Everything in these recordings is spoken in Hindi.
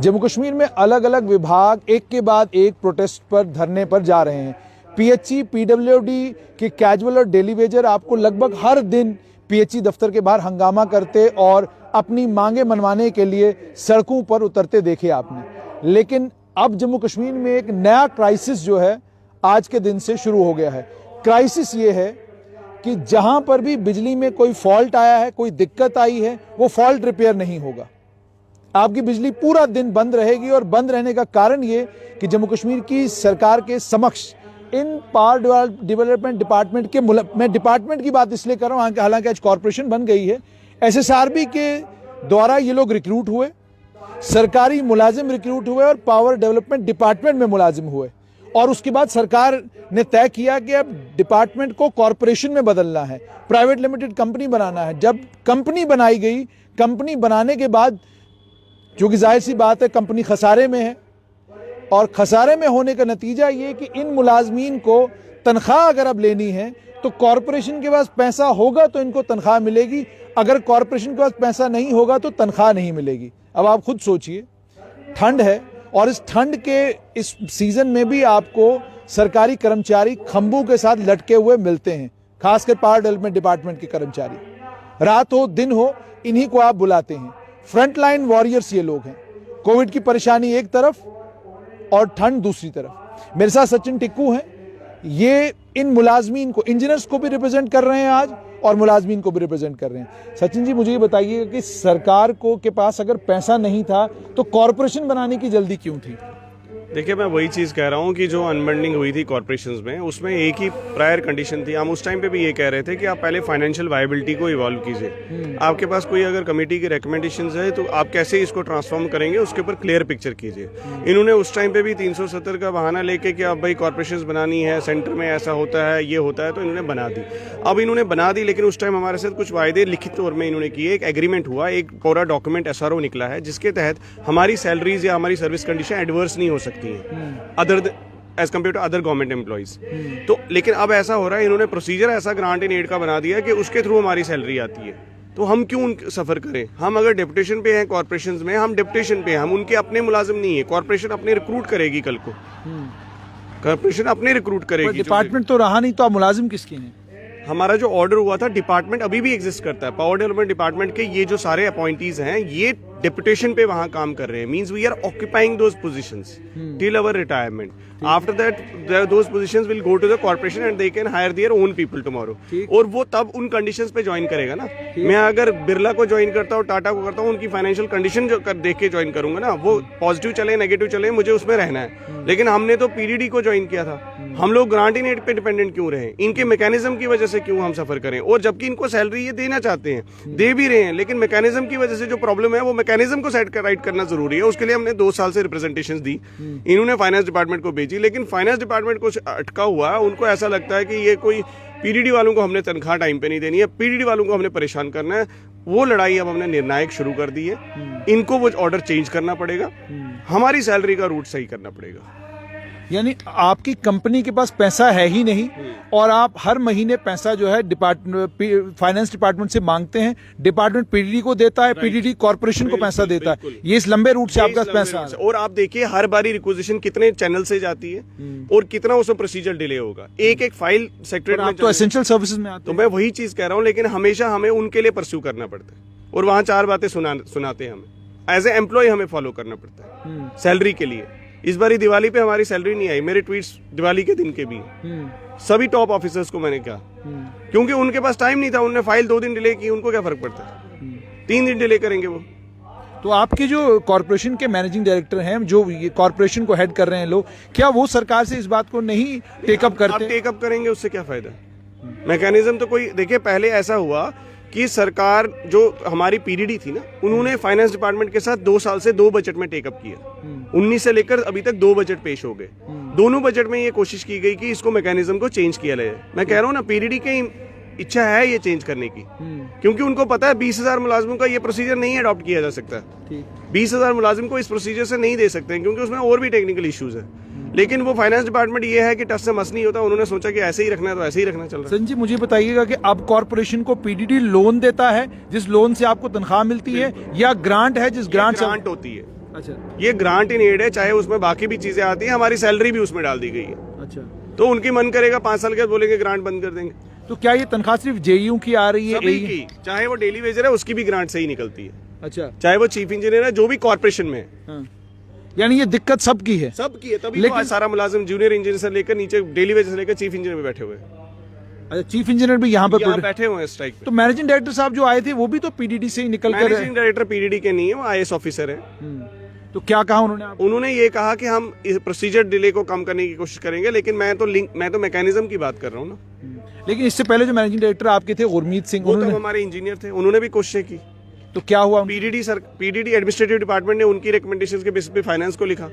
जम्मू कश्मीर में अलग अलग विभाग एक के बाद एक प्रोटेस्ट पर, धरने पर जा रहे हैं। पीएचई, पीडब्ल्यूडी के कैजुअल और डेली वेजर आपको लगभग हर दिन पीएचई दफ्तर के बाहर हंगामा करते और अपनी मांगे मनवाने के लिए सड़कों पर उतरते देखे आपने। लेकिन अब जम्मू कश्मीर में एक नया क्राइसिस जो है आज के दिन से शुरू हो गया है। क्राइसिस ये है कि जहां पर भी बिजली में कोई फॉल्ट आया है, कोई दिक्कत आई है, वो फॉल्ट रिपेयर नहीं होगा। आपकी बिजली पूरा दिन बंद रहेगी और बंद रहने का कारण ये कि जम्मू कश्मीर की सरकार के समक्ष इन पावर डेवलपमेंट डिपार्टमेंट के, मैं डिपार्टमेंट की बात इसलिए कर रहा हूं हालांकि आज कॉर्पोरेशन बन गई है, एसएसआरबी के द्वारा ये लोग रिक्रूट हुए, सरकारी मुलाजिम रिक्रूट हुए और पावर डेवलपमेंट डिपार्टमेंट में मुलाजिम हुए। और उसके बाद सरकार ने तय किया कि अब डिपार्टमेंट को कॉर्पोरेशन में बदलना है, प्राइवेट लिमिटेड कंपनी बनाना है। जब कंपनी बनाई गई, कंपनी बनाने के बाद चूंकि जाहिर सी बात है कंपनी खसारे में है, और खसारे में होने का नतीजा ये कि इन मुलाजमीन को तनख्वाह अगर अब लेनी है तो कॉर्पोरेशन के पास पैसा होगा तो इनको तनख्वाह मिलेगी, अगर कॉर्पोरेशन के पास पैसा नहीं होगा तो तनख्वाह नहीं मिलेगी। अब आप खुद सोचिए, ठंड है और इस ठंड के इस सीजन में भी आपको सरकारी कर्मचारी खंभों के साथ लटके हुए मिलते हैं, खासकर पावर डेवलपमेंट डिपार्टमेंट के कर्मचारी। रात हो दिन हो इन्हीं को आप बुलाते हैं। फ्रंटलाइन वॉरियर्स ये लोग हैं। कोविड की परेशानी एक तरफ और ठंड दूसरी तरफ। मेरे साथ सचिन टिक्कू हैं, ये इन मुलाजमीन को, इंजीनियर्स को भी रिप्रेजेंट कर रहे हैं आज और मुलाजमीन को भी रिप्रेजेंट कर रहे हैं। सचिन जी, मुझे ये बताइएगा कि सरकार को के पास अगर पैसा नहीं था तो कॉर्पोरेशन बनाने की जल्दी क्यों थी? देखिए, मैं वही चीज़ कह रहा हूँ कि जो अनबंडिंग हुई थी कॉर्पोरेशंस में, उसमें एक ही प्रायर कंडीशन थी। हम उस टाइम पे भी ये कह रहे थे कि आप पहले फाइनेंशियल वायबिलिटी को इवॉल्व कीजिए। आपके पास कोई अगर कमेटी की रिकमेंडेशंस है तो आप कैसे इसको ट्रांसफॉर्म करेंगे, उसके ऊपर क्लियर पिक्चर कीजिए। इन्होंने उस टाइम पे भी 370 का बहाना लेके कि अब भाई कॉर्पोरेशंस बनानी है, सेंटर में ऐसा होता है, ये होता है, तो इन्होंने बना दी। अब इन्होंने बना दी, लेकिन उस टाइम हमारे साथ कुछ वायदे लिखित तौर में इन्होंने किए, एक एग्रीमेंट हुआ, एक पूरा डॉक्यूमेंट एसआरओ निकला है जिसके तहत हमारी सैलरीज या हमारी सर्विस कंडीशन एडवर्स नहीं हो सकती हैं as compare to other government employees. तो लेकिन अब ऐसा हो रहा है, इन्होंने प्रोसीजर ऐसा ग्रांट इन एड का बना दिया कि उसके थ्रू हमारी सैलरी आती है। तो हम क्यों सफर करें? हम अगर डेपुटेशन पे हैं कॉर्पोरेशंस में, हम डेपुटेशन पे हैं, हम उनके अपने मुलाजिम नहीं है। कॉर्पोरेशन अपने रिक्रूट करेगी, कल को कॉर्पोरेशन अपने रिक्रूट करेगी। डिपार्टमेंट तो रहा नहीं, तो आप मुलाजिम किसके हैं? हमारा जो ऑर्डर हुआ था, डिपार्टमेंट अभी भी एग्जिस्ट करता है। पावर डेवलपमेंट डिपार्टमेंट के ये जो सारे अपॉइंटीज हैं, ये डेपुटेशन पे वहां काम कर रहे हैं। Means we are occupying those positions till our retirement. After that those positions will go to the corporation and they can hire their own people tomorrow. और वो तब उन कंडीशंस पे ज्वाइन करेगा ना। मैं अगर बिरला को ज्वाइन करता हूँ, टाटा को करता हूँ, उनकी फाइनेंशियल कंडीशन जो देख के ज्वाइन करूंगा ना, वो पॉजिटिव चले नेगेटिव चले, मुझे उसमें रहना है। लेकिन हमने तो पीडीडी को ज्वाइन किया था। हम लोग ग्रांट इन एड पे डिपेंडेंट क्यों रहे? इनके मैकेनिज्म की वजह से क्यों हम सफर करें? और जबकि इनको सैलरी ये देना चाहते हैं, दे भी रहे हैं, लेकिन मैकेनिज्म की वजह से जो प्रॉब्लम है, वो मैकेनिज्म को सेट राइट करना जरूरी है। उसके लिए हमने 2 साल से रिप्रेजेंटेशंस दी। इन्होंने फाइनेंस डिपार्टमेंट को भेजी, लेकिन फाइनेंस डिपार्टमेंट को अटका हुआ। उनको ऐसा लगता है कि ये कोई पीडीडी वालों को हमने तनख्वाह टाइम पे नहीं देनी है, पीडीडी वालों को हमने परेशान करना है। वो लड़ाई अब हमने निर्णायक शुरू कर दी है। इनको वो ऑर्डर चेंज करना पड़ेगा, हमारी सैलरी का रूट सही करना पड़ेगा। यानी आपकी कंपनी के पास पैसा है ही नहीं और आप हर महीने पैसा जो है फाइनेंस डिपार्टमेंट से मांगते हैं, डिपार्टमेंट पीडीडी को देता है, पीडीडी कॉर्पोरेशन को पैसा देता है। ये इस लंबे रूट से आपका पैसा है। और आप देखिए हर बारी रिक्वेजिशन कितने चैनल से जाती है और कितना उसमें प्रोसीजर डिले होगा। एक फाइल सेक्रेटरी तो एसेंशियल सर्विसेज में आते हैं। तो मैं वही चीज कह रहा हूँ, लेकिन हमेशा हमें उनके लिए परस्यू करना पड़ता है और वहां 4 बातें सुनाते हैं हमें। एज ए एम्प्लॉय हमें फॉलो करना पड़ता है सैलरी के लिए। इस बारी दिवाली पे हमारी सैलरी नहीं आई, मेरे ट्वीट्स दिवाली के दिन के भी सभी टॉप ऑफिसर्स को मैंने कहा, क्योंकि उनके पास टाइम नहीं था। उन्होंने फाइल 2 दिन डिले की, उनको क्या फर्क पड़ता है? 3 दिन डिले करेंगे वो। तो आपके जो कॉर्पोरेशन के मैनेजिंग डायरेक्टर हैं, जो ये कॉर्पोरेशन को हेड कर रहे हैं लोग, क्या वो सरकार से इस बात को नहीं टेकअप करते? टेकअप करेंगे, उससे क्या फायदा? मैकेनिज्म तो कोई, देखिए पहले ऐसा हुआ कि सरकार जो हमारी पीडीडी थी ना, उन्होंने फाइनेंस डिपार्टमेंट के साथ 2 साल से 2 बजट में टेकअप किया। 19 से लेकर अभी तक 2 बजट पेश हो गए। दोनों बजट में ये कोशिश की गई कि इसको मैकेनिज्म को चेंज किया जाए। मैं कह रहा हूँ ना, पीडीडी की इच्छा है ये चेंज करने की, क्योंकि उनको पता है 20,000 मुलाजिमों का ये प्रोसीजर नहीं अडॉप्ट किया जा सकता। 20,000 मुलाजिम को इस प्रोसीजर से नहीं दे सकते हैं, क्योंकि उसमें और भी टेक्निकल इश्यूज है। लेकिन वो फाइनेंस डिपार्टमेंट ये है कि टस से मस नहीं होता। उन्होंने सोचा कि ऐसे ही रखना है तो ऐसे ही रखना चल रहा है। संजय, मुझे बताइएगा कि अब कॉर्पोरेशन को पीडीडी लोन देता है जिस लोन से आपको तनख्वाह मिलती है, या ग्रांट है जिस ग्रांट होती है? अच्छा ये ग्रांट इन एड है, चाहे उसमें बाकी भी चीजें आती हैं, हमारी सैलरी भी उसमें डाल दी गई है। अच्छा, तो उनकी मन करेगा 5 साल के बाद बोलेंगे ग्रांट बंद कर देंगे। तो क्या ये तनख्वाह सिर्फ जेईयू की आ रही है? सभी की, चाहे वो डेली वेजर है उसकी भी ग्रांट सही निकलती है, अच्छा, चाहे वो चीफ इंजीनियर है जो भी कॉर्पोरेशन में है, हाँ। यानी ये दिक्कत सबकी है। सबकी है। तभी लेकिन- तो आज सारा मुलाजिम जूनियर इंजीनियर से लेकर नीचे डेली वेजर से लेकर चीफ इंजीनियर में बैठे हुए हैं, अच्छा, चीफ इंजीनियर भी यहाँ पर बैठे हुए हैं स्ट्राइक पे। तो मैनेजिंग डायरेक्टर साहब जो आए थे वो भी तो पीडीडी से ही निकल कर मैनेजिंग डायरेक्टर पीडीडी के नहीं है, वो आईएएस ऑफिसर है। तो क्या कहा उन्होंने आप? उन्होंने ये कहा कि हम इस प्रोसीजर डिले को कम करने की कोशिश करेंगे, लेकिन मैं तो मैकेनिज्म की बात कर रहा हूँ ना। लेकिन इससे पहले जो मैनेजिंग डायरेक्टर आपके थे गुरमीत सिंह, वो तो उन्होंने हमारे इंजीनियर थे, उन्होंने भी कोशिश की। तो क्या हुआ? पीडीडी एडमिनिस्ट्रेटिव डिपार्टमेंट ने उनकी रिकमेंडेशंस के बेसिस पे फाइनेंस को लिखा,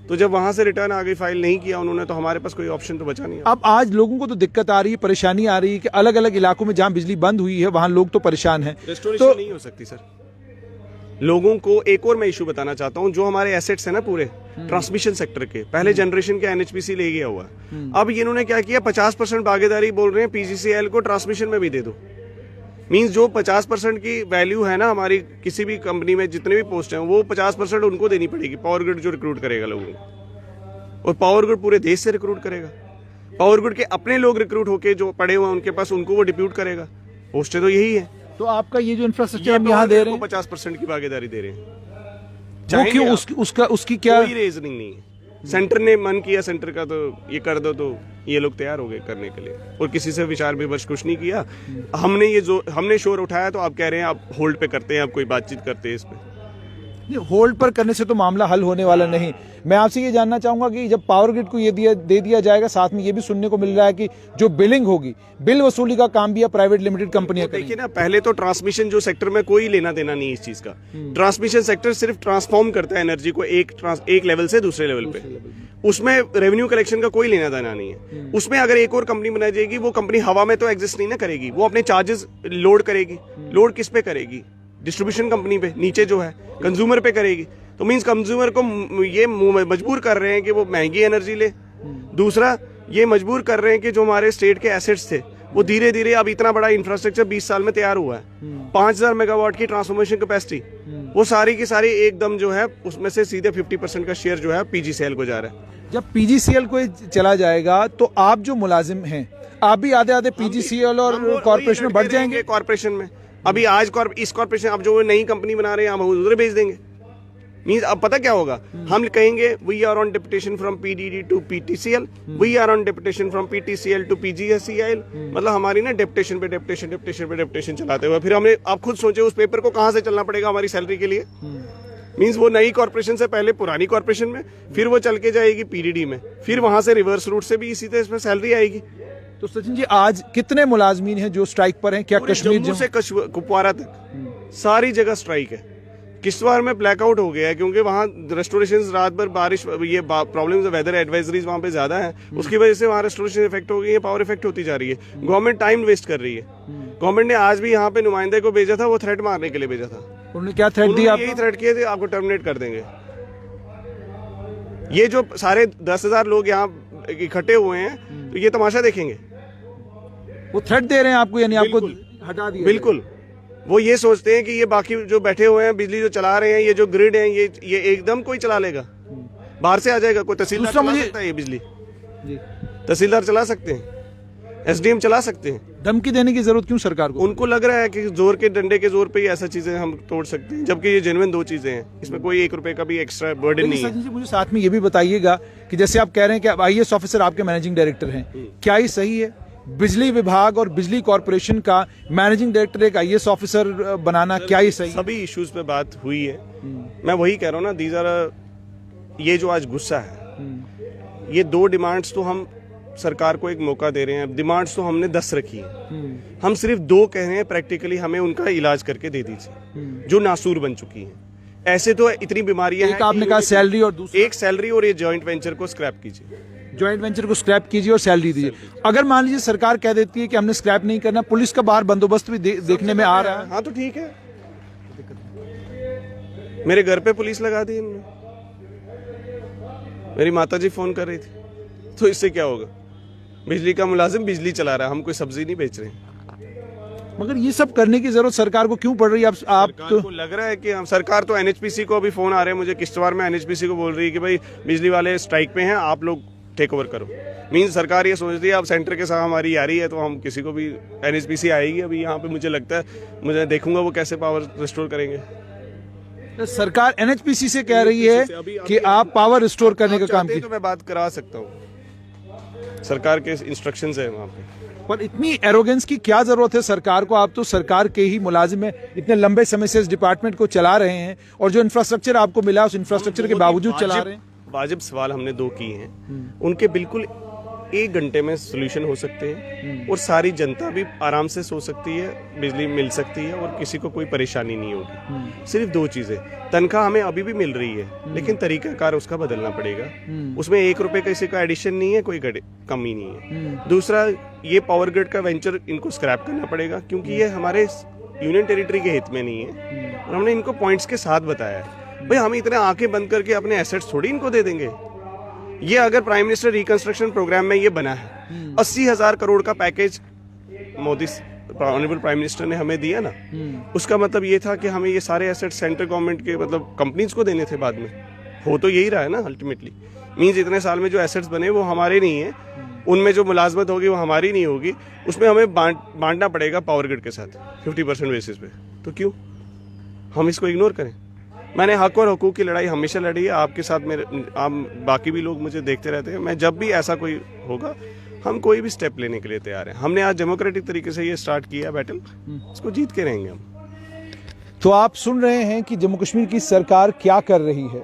तो जब वहां से रिटर्न आ गई, फाइल नहीं किया उन्होंने, तो हमारे पास कोई ऑप्शन तो बचा नहीं। अब आज लोगों को तो दिक्कत आ रही है, परेशानी आ रही है कि अलग अलग इलाकों में जहां बिजली बंद हुई है वहां लोग तो परेशान हैं। रेस्टोरेशन तो नहीं हो सकती सर। लोगों को एक और मैं इशू बताना चाहता हूँ, जो हमारे एसेट्स है ना पूरे ट्रांसमिशन सेक्टर के, पहले जनरेशन के एनएचपीसी ले गया हुआ है। अब ये इन्होंने क्या किया, 50% भागीदारी बोल रहे हैं पीजीसीएल को ट्रांसमिशन में भी दे दो। मींस जो 50% की वैल्यू है ना हमारी किसी भी कंपनी में, जितने भी पोस्ट हैं, वो 50% उनको देनी पड़ेगी, पावर ग्रिड जो रिक्रूट करेगा लोगों को। और पावर ग्रिड पूरे देश से रिक्रूट करेगा, पावर ग्रिड के अपने लोग रिक्रूट होके जो पड़े हुए हैं उनके पास, उनको वो डिप्यूट करेगा। पोस्टें तो यही है। तो आपका ये जो इंफ्रास्ट्रक्चर हम यहाँ दे रहे हैं 50% की भागीदारी दे रहे हैं, वो क्यों? उसकी क्या कोई रीजनिंग नहीं है। सेंटर ने मन किया सेंटर का, तो ये कर दो, तो ये लोग तैयार हो गए करने के लिए, और किसी से विचार विमर्श कुछ नहीं किया। हमने शोर उठाया, तो आप कह रहे हैं आप होल्ड पे करते हैं, आप कोई बातचीत करते हैं इस पे। होल्ड पर करने से तो मामला हल होने वाला नहीं। मैं आपसे ये जानना चाहूंगा कि जब पावर ग्रिड को ये दे दिया जाएगा, साथ में ये भी सुनने को मिल रहा है कि जो बिलिंग होगी, बिल वसूली का काम भी प्राइवेट लिमिटेड कंपनियां करेंगी। देखिए ना, पहले तो ट्रांसमिशन जो सेक्टर में कोई लेना देना नहीं है इस चीज का। ट्रांसमिशन सेक्टर सिर्फ ट्रांसफॉर्म करता है एनर्जी को एक लेवल से दूसरे लेवल पे, उसमें रेवेन्यू कलेक्शन का कोई लेना देना नहीं है। उसमें अगर एक और कंपनी बनाई जाएगी, वो कंपनी हवा में तो एग्जिस्ट नहीं ना करेगी, वो अपने चार्जेस लोड करेगी। लोड किस पे करेगी? डिस्ट्रीब्यूशन कंपनी पे, नीचे जो है कंज्यूमर पे करेगी। तो मींस कंज्यूमर को ये मजबूर कर रहे हैं कि वो महंगी एनर्जी ले। दूसरा, ये मजबूर कर रहे हैं कि जो हमारे स्टेट के एसेट्स थे, वो धीरे धीरे, अब इतना बड़ा इंफ्रास्ट्रक्चर 20 साल में तैयार हुआ है, 5000 मेगावाट की ट्रांसफॉर्मेशन कैपेसिटी, वो सारी की सारी एकदम जो है उसमें से सीधे 50% का शेयर जो है पीजीसीएल को जा रहा है। जब पीजीसीएल को चला जाएगा तो आप जो मुलाजिम हैं, आप भी आधे आधे पीजीसीएल और कॉर्पोरेशन में बढ़ जाएंगे। कॉर्पोरेशन में अभी आज इस कॉर्पोरेशन, अब जो नई कंपनी बना रहे हैं, हम उधर भेज देंगे। मींस अब पता क्या होगा, हम कहेंगे we are on deputation from PDD to PTCL, we are on deputation from PTCL to PGCL. मतलब हमारी ना डेपुटेशन पे डेपुटेशन चलाते हुए, फिर हमने, आप खुद सोचे उस पेपर को कहां से चलना पड़ेगा हमारी सैलरी के लिए। मींस वो नई कॉर्पोरेशन से पहले पुरानी कॉर्पोरेशन में, फिर वो चल के जाएगी पीडीडी में, फिर वहां से रिवर्स रूट से भी इसी तरह इसमें सैलरी आएगी। तो सचिन जी, आज कितने मुलाजमीन हैं जो स्ट्राइक पर हैं? क्या कश्मीर जम्मू से कुपवारा तक सारी जगह स्ट्राइक है। किश्तवाड़ में ब्लैकआउट हो गया है, क्योंकि वहाँ रेस्टोरेशन रात भर बारिश, ये प्रॉब्लम्स, वेदर एडवाइजरीज वहाँ पे ज्यादा है, उसकी वजह से वहाँ रेस्टोरेशन इफेक्ट हो गई है, पावर इफेक्ट होती जा रही है। गवर्नमेंट टाइम वेस्ट कर रही है। गवर्नमेंट ने आज भी यहाँ पे नुमाइंदे को भेजा था, वो थ्रेट मारने के लिए भेजा था। उन्होंने क्या थ्रेट दिया? यही थ्रेट किए थे, आपको टर्मिनेट कर देंगे। ये जो सारे 10,000 लोग यहाँ इकट्ठे हुए हैं, तो ये तमाशा देखेंगे। वो थ्रेट दे रहे हैं आपको, यानी आपको हटा दिया? बिल्कुल। वो ये सोचते हैं कि ये बाकी जो बैठे हुए हैं, बिजली जो चला रहे हैं, ये जो ग्रिड है, ये एकदम कोई चला लेगा, बाहर से आ जाएगा कोई। तहसीलदार चला सकता है ये बिजली, तहसीलदार चला सकते हैं, एसडीएम चला सकते हैं। धमकी देने की जरूरत क्यों सरकार को? उनको लग रहा है कि जोर के डंडे के जोर पे ही ऐसा चीजें हम तोड़ सकते हैं, जबकि ये जेन्युइन 2 चीजें हैं, इसमें कोई 1 रुपए का भी एक्स्ट्रा बर्डन नहीं है। सचिन जी, मुझे साथ में ये भी बताइएगा कि जैसे आप कह रहे हैं कि आईएएस ऑफिसर आपके मैनेजिंग डायरेक्टर हैं, क्या ये सही है? बिजली विभाग और बिजली कॉर्पोरेशन का मैनेजिंग डायरेक्टर एक आईएएस ऑफिसर बनाना, क्या ये सही? सभी इश्यूज पे बात हुई है। मैं वही कह रहा हूँ ना, दीज आर, ये जो आज गुस्सा है, ये 2 डिमांड्स तो हम सरकार को एक मौका दे रहे हैं। डिमांड्स तो हमने 10 रखी है, हम सिर्फ 2 कह रहे हैं। प्रैक्टिकली हमें उनका इलाज करके दे दीजिए, जो नासूर बन चुकी हैं। ऐसे तो इतनी बीमारियां हैं। आपने कहा सैलरी, और दूसरी एक सैलरी, और ये जॉइंट वेंचर को स्क्रैप कीजिए, जॉइंट वेंचर को स्क्रैप कीजिए और सैलरी दीजिए। अगर मान लीजिए सरकार कह देती है कि हमने स्क्रैप नहीं करना, पुलिस का बाहर बंदोबस्त भी देखने में आ रहा है। हाँ तो ठीक है, मेरे घर पे पुलिस लगा दी इन्होंने, मेरी माताजी फोन कर रही थी, तो इससे क्या होगा? बिजली का मुलाजिम बिजली चला रहा है, हम कोई सब्जी नहीं बेच रहे हैं। मगर ये सब करने की जरूरत सरकार को क्यों पड़ रही है? आप सरकार को लग रहा है कि हम सरकार तो एनएचपीसी को अभी फोन आ रहे हैं मुझे किश्तवाड़ में, एनएचपीसी को बोल रही है कि भाई बिजली वाले स्ट्राइक पे हैं, आप लोग टेक ओवर करो। मीन सरकार ये सोच रही है अब सेंटर के साथ हमारी यारी है तो हम किसी को भी, एनएचपीसी आएगी अभी यहाँ पे, मुझे लगता है, मुझे देखूंगा वो कैसे पावर रिस्टोर करेंगे। सरकार एनएचपीसी से कह रही है कि आप पावर रिस्टोर करने का काम कीजिए। तो मैं बात करा सकता हूँ, सरकार के इंस्ट्रक्शंस है वहाँ पे। पर इतनी एरोगेंस की क्या जरूरत है सरकार को? आप तो सरकार के ही मुलाजिम हैं, इतने लंबे समय से इस डिपार्टमेंट को चला रहे हैं और जो इंफ्रास्ट्रक्चर आपको मिला उस इंफ्रास्ट्रक्चर के बावजूद चला रहे हैं। वाजिब सवाल हमने 2 किए हैं, उनके बिल्कुल 1 घंटे में सोल्यूशन हो सकते हैं और सारी जनता भी आराम से सो सकती है, बिजली मिल सकती है और किसी को कोई परेशानी नहीं होगी। सिर्फ 2 चीजें, तनख्वाह हमें अभी भी मिल रही है लेकिन तरीकाकार उसका बदलना पड़ेगा, उसमें 1 रुपए किसी का एडिशन नहीं है, कोई कमी नहीं है। दूसरा, ये पावर ग्रिड का वेंचर इनको स्क्रैप करना पड़ेगा क्योंकि ये हमारे यूनियन टेरिटरी के हित में नहीं है और हमने इनको पॉइंट्स के साथ बताया है। भाई हम इतने आंखें बंद करके अपने एसेट्स थोड़ी इनको दे देंगे। ये अगर प्राइम मिनिस्टर रिकंस्ट्रक्शन प्रोग्राम में ये बना है, 80,000 करोड़ का package Modi honourable prime minister ने हमें दिया ना, उसका मतलब ये था कि हमें ये सारे एसेट सेंट्रल गवर्नमेंट के मतलब कंपनीज को देने थे बाद में। हो तो यही रहा है ना अल्टीमेटली। मींस इतने साल में जो एसेट्स बने वो हमारे नहीं है, उनमें जो मुलाजमत होगी वो हमारी नहीं होगी, उसमें हमें बांटना पड़ेगा पावर ग्रिड के साथ 50% बेसिस पे। तो क्यों हम इसको इग्नोर करें? मैंने हक और हकूक की लड़ाई हमेशा लड़ी है आपके साथ, आप बाकी भी लोग मुझे देखते रहते हैं। मैं जब भी ऐसा कोई होगा, हम कोई भी स्टेप लेने के लिए तैयार हैं। हमने आज डेमोक्रेटिक तरीके से ये स्टार्ट किया बैटल, इसको जीत के रहेंगे हम। तो आप सुन रहे हैं कि जम्मू कश्मीर की सरकार क्या कर रही है।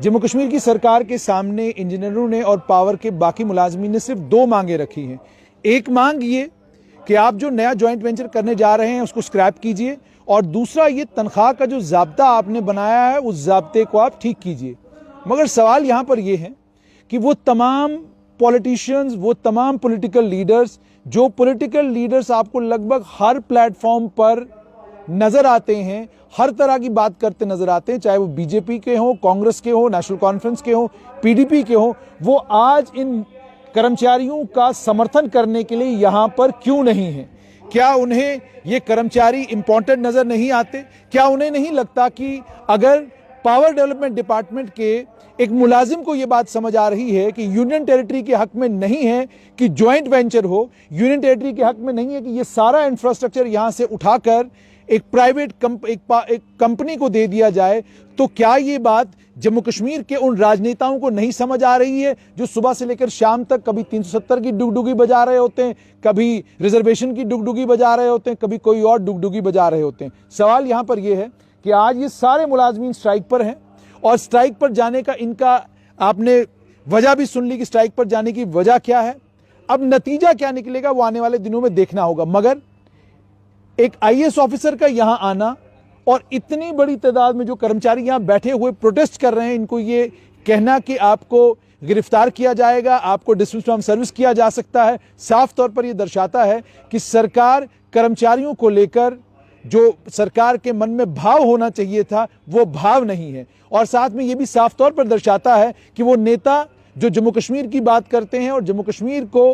जम्मू कश्मीर की सरकार के सामने इंजीनियरों ने और पावर के बाकी मुलाजमीन ने सिर्फ 2 मांगे रखी हैं। एक मांग ये कि आप जो नया जॉइंट वेंचर करने जा रहे हैं उसको स्क्रैप कीजिए, और दूसरा ये तनख्वाह का जो ज़ाब्ता आपने बनाया है उस ज़ाब्ते को आप ठीक कीजिए। मगर सवाल यहाँ पर यह है कि वो तमाम पॉलिटिशियंस, वो तमाम पॉलिटिकल लीडर्स आपको लगभग हर प्लेटफॉर्म पर नजर आते हैं, हर तरह की बात करते नजर आते हैं, चाहे वो बीजेपी के हो, कांग्रेस के हो, नेशनल कॉन्फ्रेंस के हो, पीडीपी के हो, वो आज इन कर्मचारियों का समर्थन करने के लिए यहां पर क्यों नहीं है? क्या उन्हें ये कर्मचारी इंपॉर्टेंट नजर नहीं आते? क्या उन्हें नहीं लगता कि अगर पावर डेवलपमेंट डिपार्टमेंट के एक मुलाजिम को ये बात समझ आ रही है कि यूनियन टेरिटरी के हक में नहीं है कि जॉइंट वेंचर हो, यूनियन टेरिटरी के हक में नहीं है कि ये सारा इंफ्रास्ट्रक्चर यहां से उठाकर एक प्राइवेट कंपनी को दे दिया जाए, तो क्या ये बात जम्मू कश्मीर के उन राजनेताओं को नहीं समझ आ रही है जो सुबह से लेकर शाम तक कभी 370 की डुगडुगी बजा रहे होते हैं, कभी रिजर्वेशन की डुगडुगी बजा रहे होते हैं, कभी कोई और डुगडुगी बजा रहे होते हैं? सवाल यहां पर यह है कि आज ये सारे मुलाजमीन स्ट्राइक पर हैं और स्ट्राइक पर जाने का इनका आपने वजह भी सुन ली कि स्ट्राइक पर जाने की वजह क्या है। अब नतीजा क्या निकलेगा वो आने वाले दिनों में देखना होगा। मगर एक आईएएस ऑफिसर का यहां आना और इतनी बड़ी तादाद में जो कर्मचारी यहां बैठे हुए प्रोटेस्ट कर रहे हैं, इनको ये कहना कि आपको गिरफ्तार किया जाएगा, आपको डिसमिस फ्रॉम सर्विस किया जा सकता है, साफ तौर पर यह दर्शाता है कि सरकार कर्मचारियों को लेकर जो सरकार के मन में भाव होना चाहिए था वो भाव नहीं है। और साथ में यह भी साफ तौर पर दर्शाता है कि वो नेता जो जम्मू कश्मीर की बात करते हैं और जम्मू कश्मीर को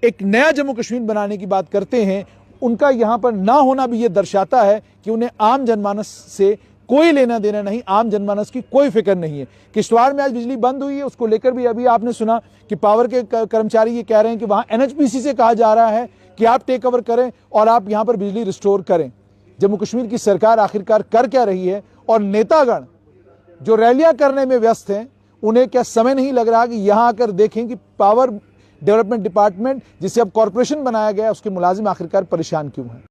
एक नया जम्मू कश्मीर बनाने की बात करते हैं, उनका यहां पर ना होना भी यह दर्शाता है कि उन्हें आम जनमानस से कोई लेना देना नहीं, आम जनमानस की कोई फिक्र नहीं है। किश्तवाड़ में आज बिजली बंद हुई है, उसको लेकर भी अभी आपने सुना कि पावर के कर्मचारी ये कह रहे हैं कि वहां एनएचपीसी से कहा जा रहा है कि आप टेक ओवर करें और आप यहां पर बिजली रिस्टोर करें। जम्मू कश्मीर की सरकार आखिरकार कर क्या रही है? और नेतागण जो रैलियां करने में व्यस्त हैं, उन्हें क्या समय नहीं लग रहा कि यहां आकर देखें कि पावर डेवलपमेंट डिपार्टमेंट जिसे अब कॉरपोरेशन बनाया गया, उसके मुलाजिम आखिरकार परेशान क्यों हैं?